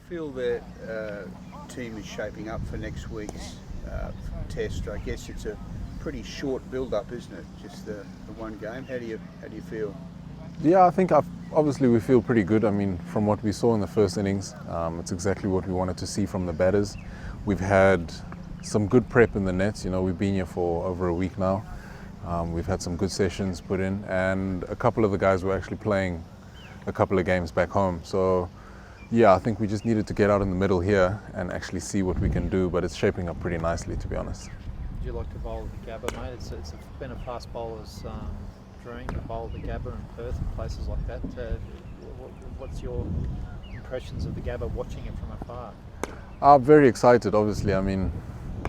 feel the team is shaping up for next week's test? I guess it's a pretty short build-up, isn't it? Just the one game. How do you feel? Yeah, I think obviously we feel pretty good. I mean, from what we saw in the first innings, it's exactly what we wanted to see from the batters. We've had some good prep in the nets. You know, we've been here for over a week now. We've had some good sessions put in, and a couple of the guys were actually playing a couple of games back home. So, yeah, I think we just needed to get out in the middle here and actually see what we can do, but it's shaping up pretty nicely, to be honest. Would you like to bowl the Gabba, mate? It's been a fast bowler's dream to bowl the Gabba in Perth and places like that. What's your impressions of the Gabba watching it from afar? I'm very excited, obviously. I mean,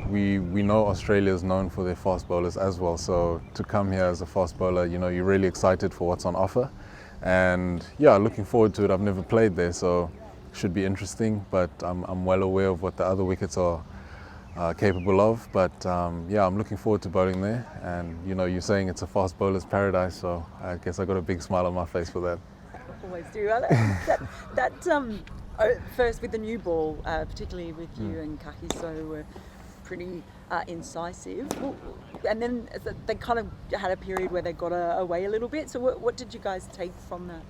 we know Australia is known for their fast bowlers as well, so to come here as a fast bowler, you know, you're really excited for what's on offer. And yeah, looking forward to it. I've never played there, so it should be interesting, but I'm well aware of what the other wickets are capable of. But yeah, I'm looking forward to bowling there. And you know, you're saying it's a fast bowler's paradise, so I guess I got a big smile on my face for that. Always do. First with the new ball, particularly with you and Kakiso, were pretty incisive. And then they kind of had a period where they got away a little bit. So what did you guys take from that?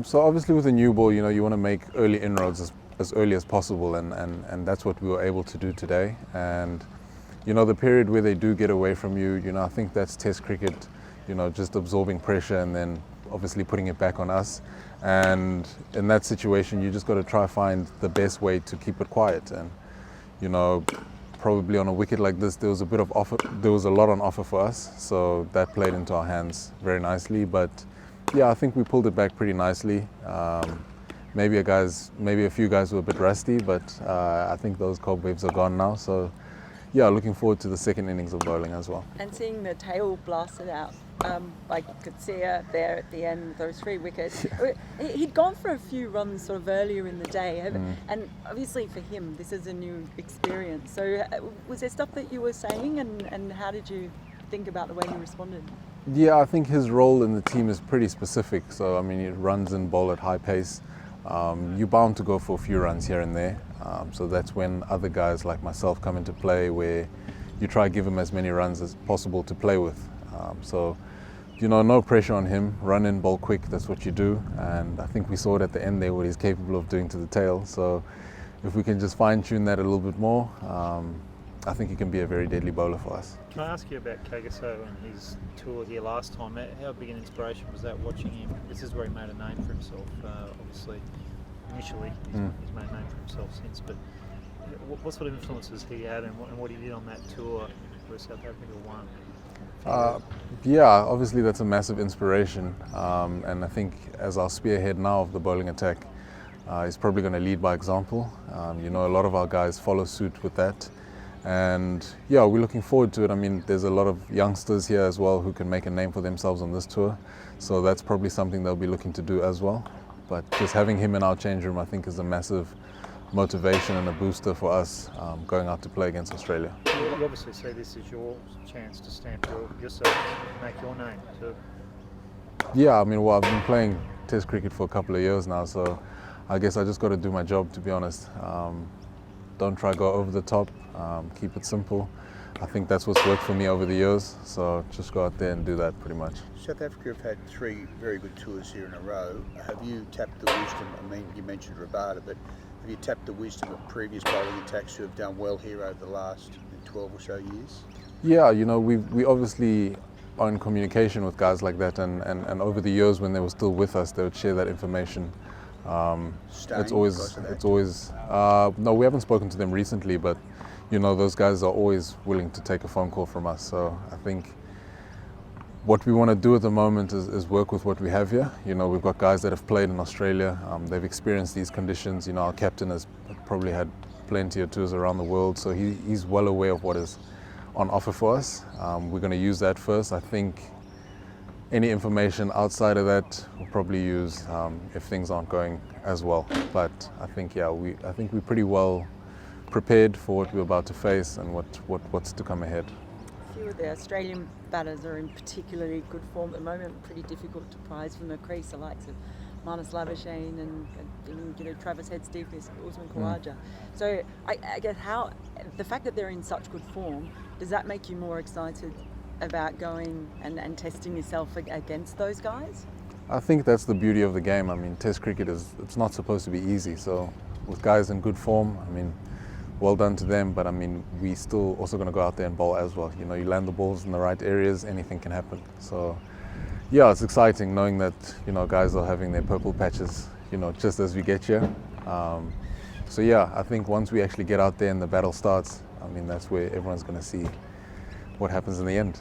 So obviously with the new ball, you know, you want to make early inroads as early as possible, and that's what we were able to do today. And you know, the period where they do get away from you, you know, I think that's Test cricket, you know, just absorbing pressure and then obviously putting it back on us. And in that situation, you just got to try find the best way to keep it quiet. And you know, probably on a wicket like this, there was a lot on offer for us, so that played into our hands very nicely. But yeah, I think we pulled it back pretty nicely. Maybe a few guys were a bit rusty, but I think those cobwebs are gone now. So yeah, looking forward to the second innings of bowling as well. And seeing the tail blasted out by Coetzee there at the end, those 3 wickets. Yeah. He'd gone for a few runs sort of earlier in the day, and obviously for him this is a new experience. So was there stuff that you were saying, and how did you think about the way he responded? Yeah, I think his role in the team is pretty specific. So I mean, he runs and bowl at high pace. You're bound to go for a few runs here and there. So that's when other guys like myself come into play, where you try to give him as many runs as possible to play with. So, you know, no pressure on him. Run in, bowl quick, that's what you do. And I think we saw it at the end there, what he's capable of doing to the tail. So if we can just fine tune that a little bit more, I think he can be a very deadly bowler for us. Can I ask you about Coetzee and his tour here last time? How big an inspiration was that watching him? This is where he made a name for himself, obviously. Initially, he's made a name for himself since, but what sort of influences he had and what he did on that tour where South Africa won? Yeah, obviously that's a massive inspiration, and I think as our spearhead now of the bowling attack, he's probably going to lead by example. You know, a lot of our guys follow suit with that, and yeah, we're looking forward to it. I mean, there's a lot of youngsters here as well who can make a name for themselves on this tour, so that's probably something they'll be looking to do as well. But just having him in our change room, I think, is a massive motivation and a booster for us going out to play against Australia. You obviously see this as your chance to stamp yourself, make your name too. Yeah, I mean, well, I've been playing Test cricket for a couple of years now, so I guess I just got to do my job, to be honest. Don't try to go over the top, keep it simple. I think that's what's worked for me over the years, so just go out there and do that pretty much. South Africa have had 3 very good tours here in a row. Have you tapped the wisdom, I mean, you mentioned Rabada, but have you tapped the wisdom of previous bowling attacks who have done well here over the last 12 or so years? Yeah, you know, we obviously are in communication with guys like that, and over the years when they were still with us, they would share that information. It's always no, we haven't spoken to them recently, but you know, those guys are always willing to take a phone call from us. So I think what we want to do at the moment is work with what we have here. You know, we've got guys that have played in Australia. They've experienced these conditions. You know, our captain has probably had plenty of tours around the world, so he's well aware of what is on offer for us. We're going to use that first. I think any information outside of that we'll probably use if things aren't going as well. But I think, yeah, I think we're pretty well prepared for what we're about to face and what's to come ahead. A few of the Australian batters are in particularly good form at the moment, pretty difficult to prize from the crease, the likes of Marnus Labuschagne and Travis Head, Steve Usman Khawaja. So I guess how the fact that they're in such good form, does that make you more excited about going and testing yourself against those guys? I think that's the beauty of the game. I mean, Test cricket it's not supposed to be easy. So with guys in good form, I mean, well done to them. But I mean, we still also going to go out there and bowl as well. You land the balls in the right areas, anything can happen. So yeah, it's exciting knowing that guys are having their purple patches, just as we get here. So yeah, I think once we actually get out there and the battle starts, I mean, that's where everyone's going to see what happens in the end.